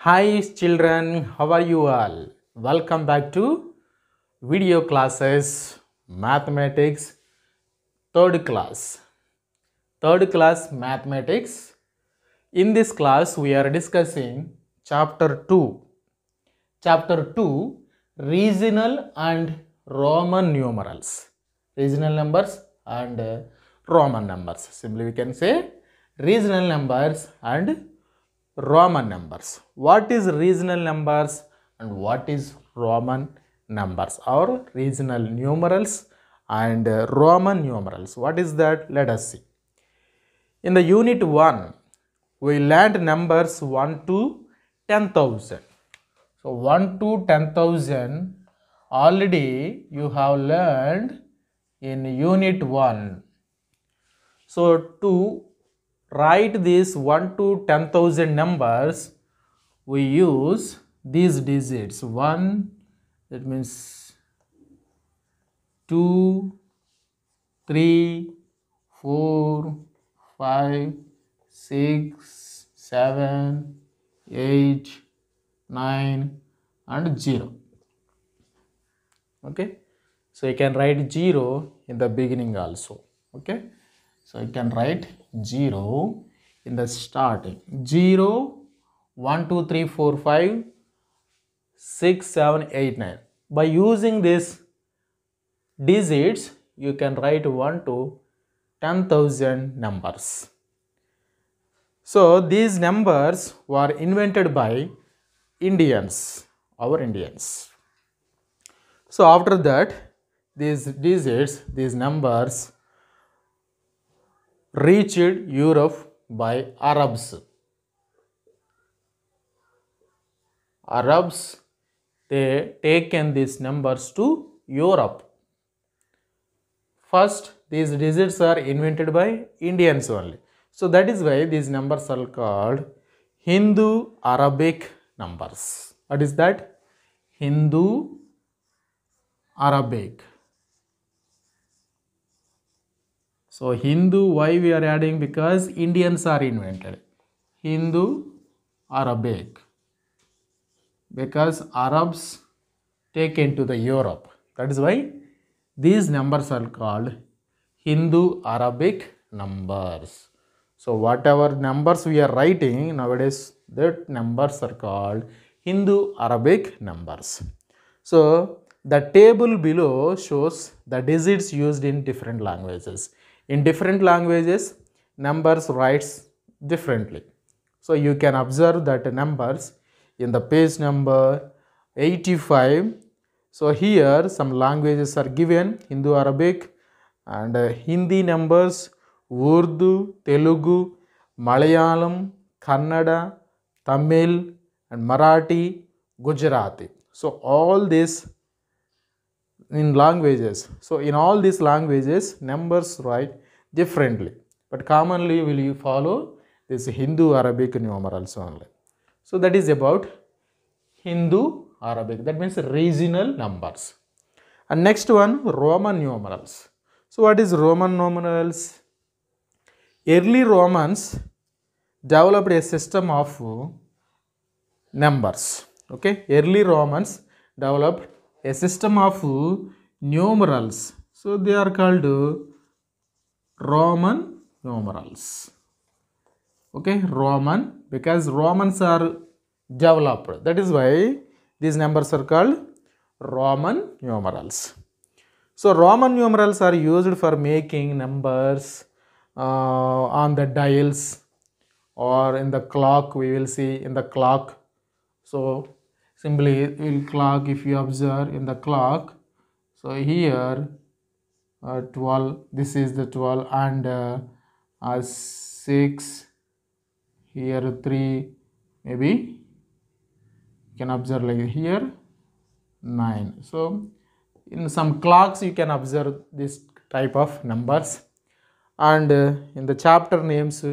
Hi children, how are you all? Welcome back to video classes mathematics third class. Third class mathematics. In this class we are discussing chapter 2. Chapter 2 regional and Roman numerals. Regional numbers and Roman numbers. Simply we can say regional numbers and Roman numbers. What is regional numbers and what is Roman numbers or regional numerals and Roman numerals? What is that? Let us see. In the unit 1, we learned numbers 1 to 10,000. So 1 to 10,000 already you have learned in unit 1. So to write these 1 to 10,000 numbers, we use these digits. 1, that means 2, 3, 4, 5, 6, 7, 8, 9 and 0. Okay. So you can write 0 in the beginning also. Okay. So you can write 0 in the starting. 0, 1, 2, 3, 4, 5, 6, 7, 8, 9. By using these digits, you can write 1 to 10,000 numbers. So these numbers were invented by Indians, our Indians. So after that, these digits, these numbers reached Europe by Arabs. Arabs, they taken these numbers to Europe. First, these digits are invented by Indians only. So that is why these numbers are called Hindu-Arabic numbers. What is that? Hindu-Arabic. So Hindu, why we are adding? Because Indians are invented. Hindu-Arabic. Because Arabs take into the Europe. That is why these numbers are called Hindu-Arabic numbers. So whatever numbers we are writing nowadays, that numbers are called Hindu-Arabic numbers. So the table below shows the digits used in different languages. In different languages, numbers writes differently. So you can observe that numbers in the page number 85. So here some languages are given, Hindu-Arabic and Hindi numbers, Urdu, Telugu, Malayalam, Kannada, Tamil and Marathi, Gujarati. So all these in languages. So in all these languages, numbers write differently. But commonly will you follow this Hindu-Arabic numerals only. So that is about Hindu-Arabic. That means regional numbers. And next one, Roman numerals. So what is Roman numerals? Early Romans developed a system of numbers. Okay, early Romans developed a system of numerals. So they are called Roman numerals. Okay, Roman, because Romans are developed. That is why these numbers are called Roman numerals. So Roman numerals are used for making numbers on the dials or in the clock. We will see in the clock. So simply will clock, if you observe in the clock. So here 12, this is the 12 and 6, here 3, maybe you can observe like here 9. So in some clocks you can observe this type of numbers. And in the chapter names,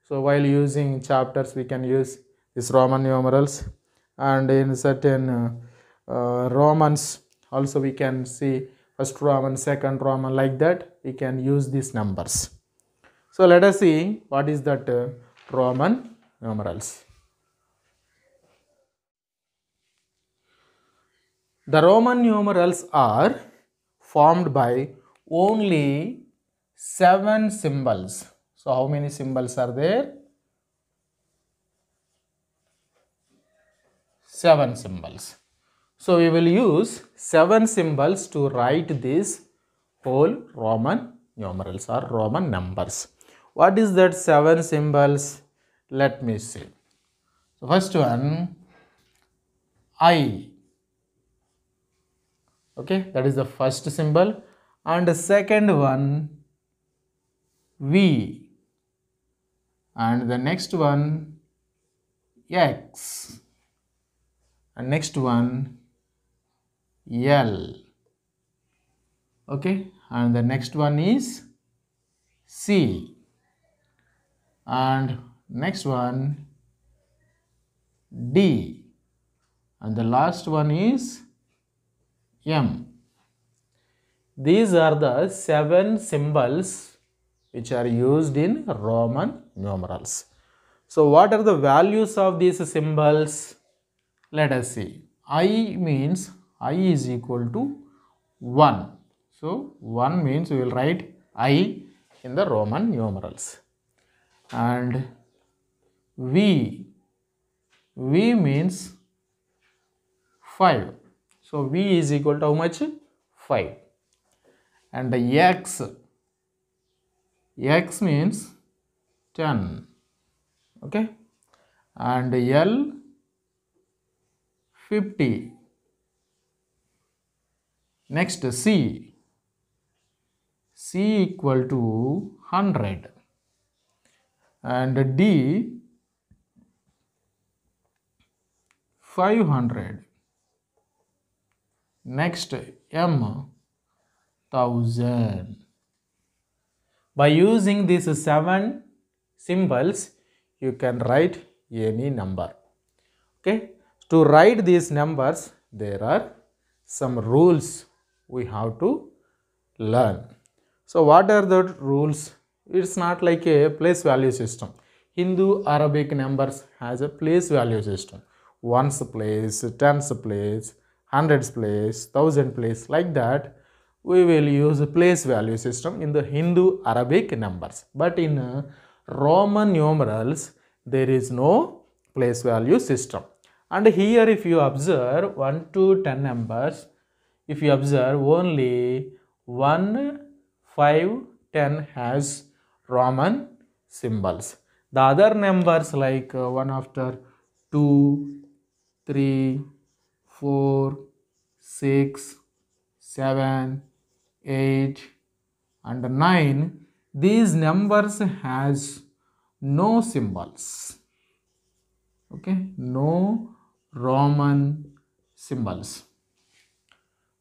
so while using chapters we can use this Roman numerals, and in certain Romans also we can see first Roman, second Roman, like that we can use these numbers. So let us see what is that Roman numerals. The Roman numerals are formed by only 7 symbols. So how many symbols are there? 7 symbols. So we will use 7 symbols to write these whole Roman numerals or Roman numbers. What is that 7 symbols? Let me see. So first one, I. Okay, that is the first symbol. And the second one, V. And the next one, X. And next one, L. Okay, and the next one is C. And next one, D. And the last one is M. These are the 7 symbols which are used in Roman numerals. So what are the values of these symbols? Let us see. I means I is equal to 1. So 1 means we will write I in the Roman numerals. And V means 5. So V is equal to how much? 5. And the X means 10. Okay. And L 50. Next C equal to 100. And D 500. Next M 1000. By using these 7 symbols, you can write any number. Okay. To write these numbers, there are some rules we have to learn. So what are the rules? It's not like a place value system. Hindu Arabic numbers has a place value system. Ones place, tens place, hundreds place, thousand place, like that. We will use a place value system in the Hindu Arabic numbers. But in Roman numerals, there is no place value system. And here if you observe 1 to 10 numbers, if you observe only 1, 5, 10 has Roman symbols. The other numbers like 1 after 2, 3, 4, 6, 7, 8 and 9, these numbers has no symbols. Okay, no Roman symbols.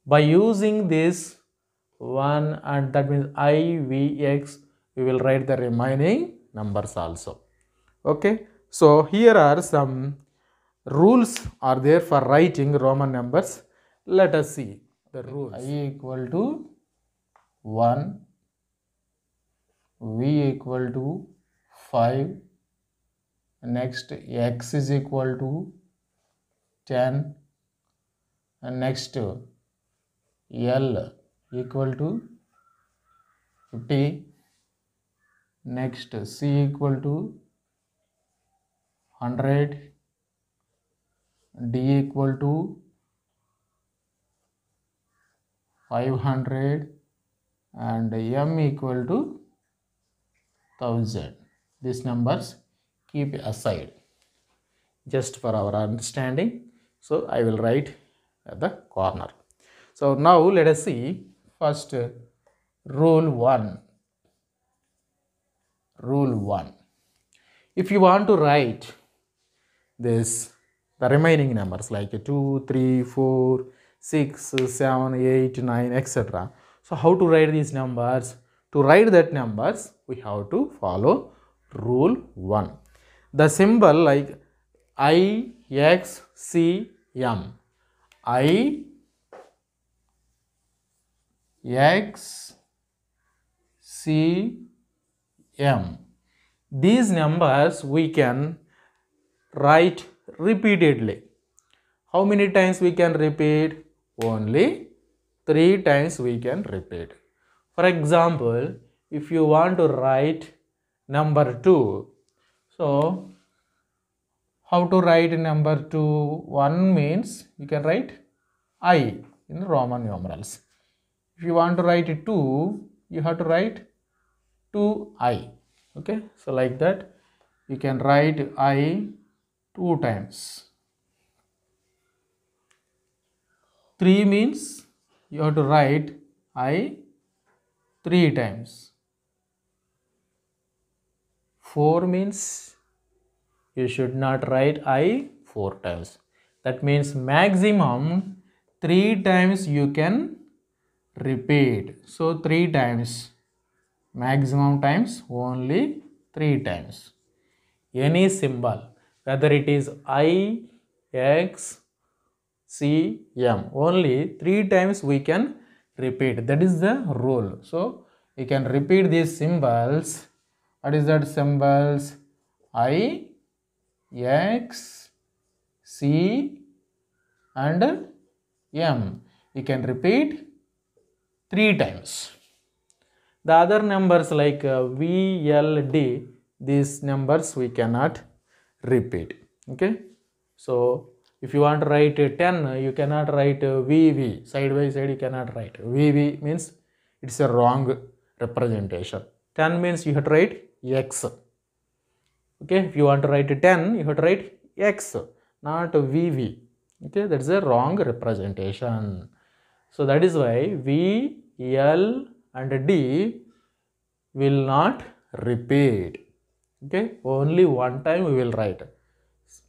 By using this 1 and that means I, V, X, we will write the remaining numbers also. Okay, so here are some rules are there for writing Roman numbers. Let us see the rules. I equal to 1, V equal to 5, next X is equal to 10, and next L equal to 50, next C equal to 100, D equal to 500 and M equal to 1000. These numbers keep aside just for our understanding. So I will write at the corner. So now let us see first rule 1. Rule 1. If you want to write the remaining numbers like 2, 3, 4, 6, 7, 8, 9, etc. So how to write these numbers? To write that numbers, we have to follow rule 1. The symbol like I, X, C, M. I, X, C, M. These numbers we can write repeatedly. How many times we can repeat? only 3 times we can repeat. For example, if you want to write number 2, so how to write number 2? 1 means you can write I in Roman numerals. If you want to write 2, you have to write 2I. Okay, so like that you can write I 2 times. 3 means you have to write I 3 times. 4 means you should not write I 4 times. That means maximum 3 times you can repeat. So 3 times, maximum times only 3 times. Any symbol, whether it is I, X, C, M, only 3 times we can repeat. That is the rule. So you can repeat these symbols. What is that symbols? I, X, C and M. You can repeat 3 times. The other numbers like V, L, D, these numbers we cannot repeat. Okay. So if you want to write 10, you cannot write VV. Side by side you cannot write. VV means it's a wrong representation. 10 means you have to write X. Okay. If you want to write 10, you have to write X, not VV. Okay. That's a wrong representation. So that is why V, L and D will not repeat. Okay, only 1 time we will write.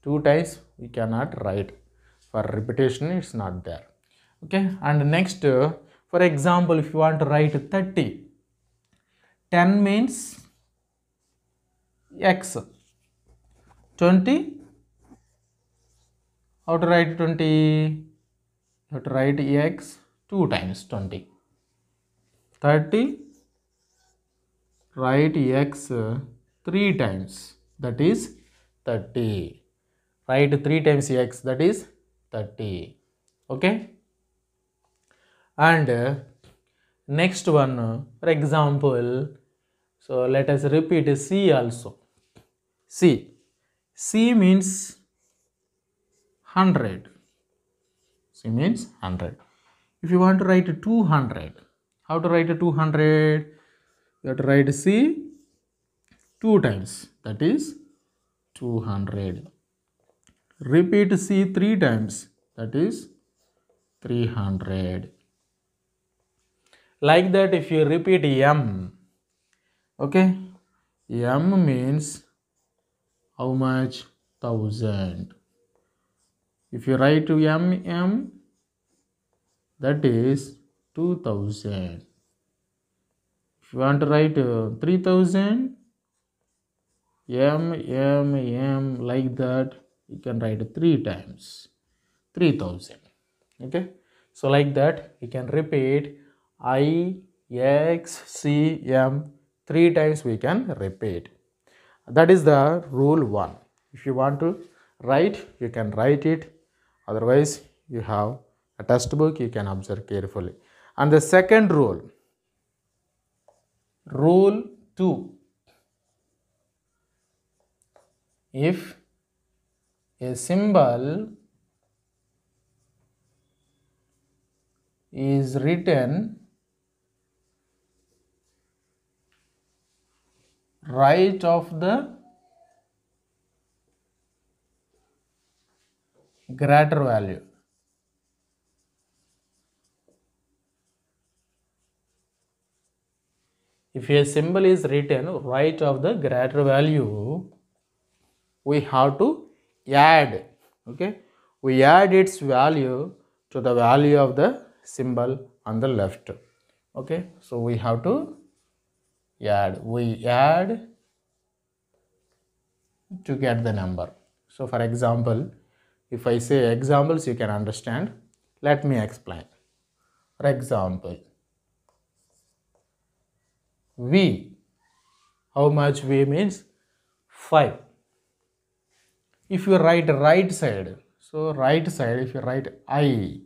2 times we cannot write. For repetition it's not there. Okay, and next, for example, if you want to write 30, 10 means X. 20, how to write 20? You have to write X 2 times 20. 30, write X 3 times, that is 30. Write 3 times X, that is 30. Okay. And next one, for example, so let us repeat C also. C means 100. C means 100. If you want to write 200, how to write 200? You have to write C 2 times, that is 200. Repeat C 3 times, that is 300. Like that, if you repeat M, okay, M means how much? 1000. If you write M, that is 2000. If you want to write 3000, M, like that, you can write 3 times, 3000. Okay, so like that you can repeat I, X, C, M 3 times we can repeat. That is the rule 1. If you want to write, you can write it. Otherwise, you have a textbook, you can observe carefully. And the second rule, rule 2. If a symbol is written right of the greater value, if a symbol is written right of the greater value, we have to add, okay, we add its value to the value of the symbol on the left. Okay, so we have to add to get the number. So for example, if I say examples, you can understand. Let me explain. For example, V, how much V means 5. If you write right side, so right side, if you write I,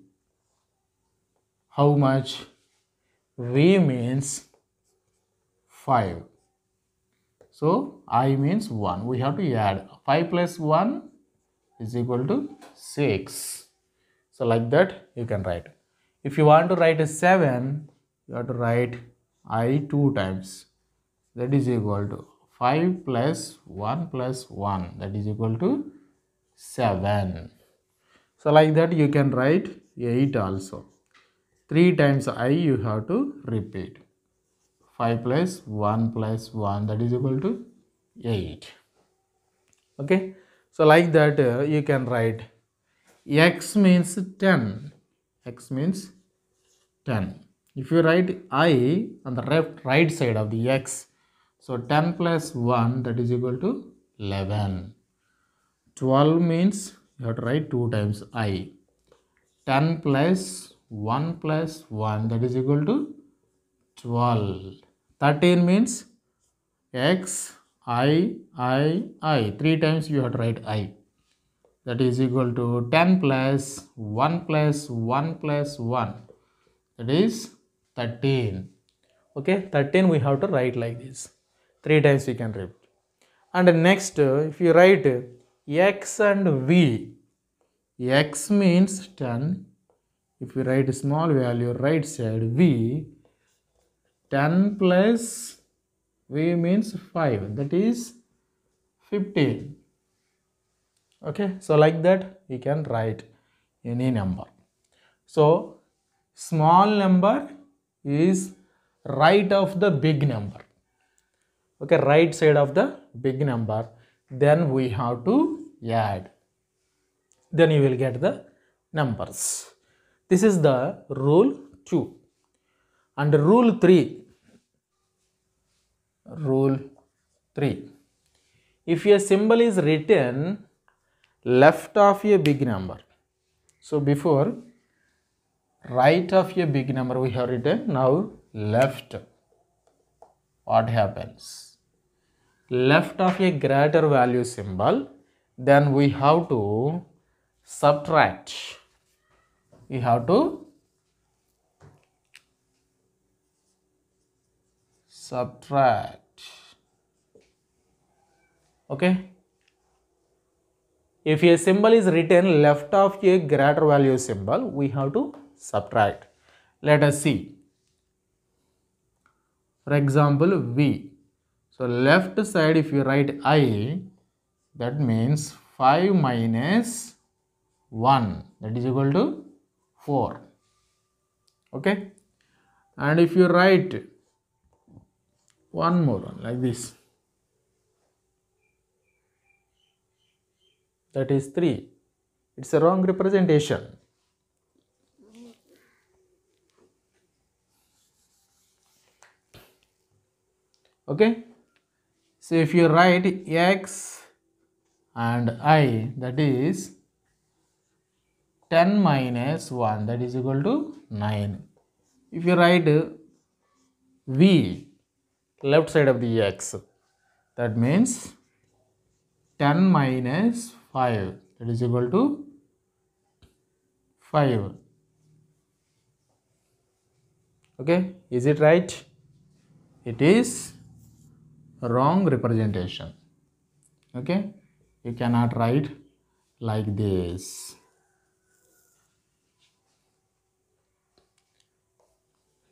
how much? V means 5. So I means 1. We have to add 5 plus 1 is equal to 6. So like that you can write. If you want to write a 7, you have to write I 2 times. That is equal to 5 plus 1 plus 1. That is equal to 7. So like that you can write 8 also. 3 times I you have to repeat. 5 plus 1 plus 1, that is equal to 8. Okay. So like that you can write x means 10. X means 10. If you write I on the right side of the x, so 10 plus 1, that is equal to 11. 12 means you have to write 2 times I. 10 plus 1 plus 1, that is equal to 12. 13 means x, I. 3 times you have to write I. That is equal to 10 plus 1 plus 1 plus 1. That is 13. Okay, 13 we have to write like this. 3 times we can repeat. And next, if you write x and v, x means 10. If you write a small value right side, v, 10 plus v means 5. That is 15. Okay, so like that we can write any number. So small number is right of the big number. Okay, right side of the big number. Then we have to add. Then you will get the numbers. This is the rule 2. And rule 3. Rule 3. If a symbol is written left of a big number. So before right of a big number we have written, now left. What happens? Left of a greater value symbol, then we have to subtract. We have to subtract. Okay. If a symbol is written left of a greater value symbol, we have to subtract. Let us see. For example, V. So left side if you write I, that means 5 minus 1, that is equal to 4. Okay. And if you write one more one like this, that is 3. It's a wrong representation. Okay. So if you write x and I, that is 10 minus 1, that is equal to 9. If you write v, left side of the x, that means 10 minus 5, that is equal to 5. Okay, is it right? It is wrong representation. Okay, you cannot write like this.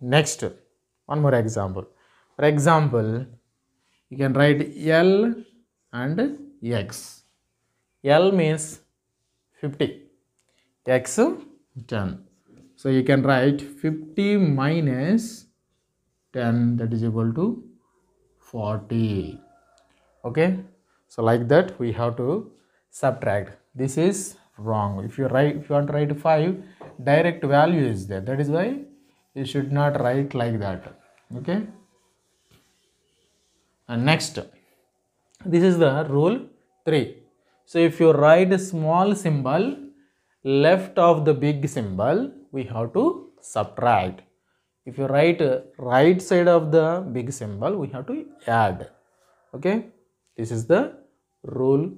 Next, one more example. For example, you can write L and X. L means 50, X 10. So you can write 50 minus 10, that is equal to 40. Okay, so like that we have to subtract. This is wrong. If you want to write 5, direct value is there. That is why you should not write like that. Okay. And next, this is the rule 3. So if you write a small symbol left of the big symbol, we have to subtract. If you write right side of the big symbol, we have to add. Okay, this is the rule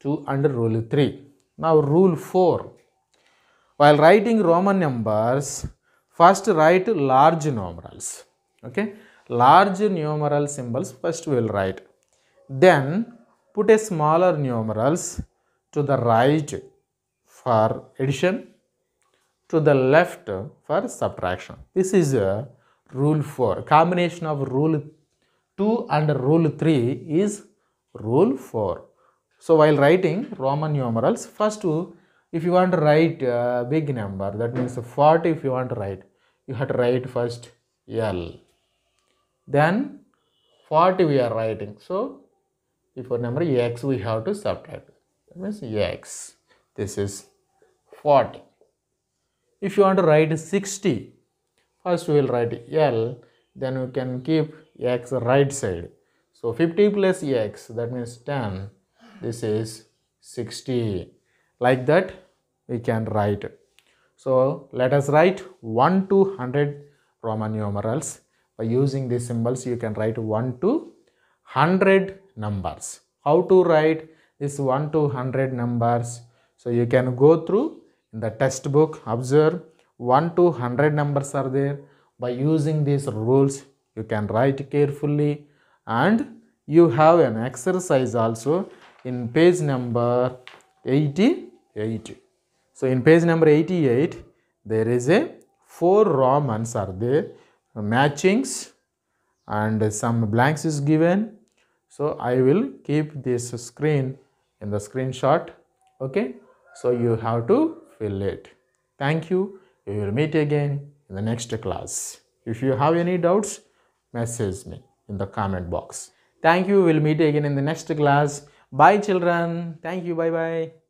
2 and rule 3. Now rule 4. While writing Roman numbers First write large numerals. Okay, large numeral symbols first we will write. Then put a smaller numerals to the right for addition, to the left for subtraction. This is rule 4. Combination of rule 2 and rule 3 is rule 4. So while writing Roman numerals, first if you want to write a big number, that means 40 if you want to write, you have to write first L. Then 40 we are writing. So before number x we have to subtract. That means x. This is 40. If you want to write 60, first we will write L, then we can keep x right side. So 50 plus x, that means 10. This is 60. Like that we can write. So let us write 1 to 100 Roman numerals. By using these symbols, you can write 1 to 100 numbers. How to write this 1 to 100 numbers? So you can go through in the textbook, observe 1 to 100 numbers are there. By using these rules, you can write carefully, and you have an exercise also in page number 88. So in page number 88, there is a 4 Romans are there, matchings and some blanks is given. So I will keep this screen in the screenshot. Okay, so you have to fill it. Thank you. We will meet again in the next class. If you have any doubts, message me in the comment box. Thank you. We will meet again in the next class. Bye children. Thank you. Bye bye.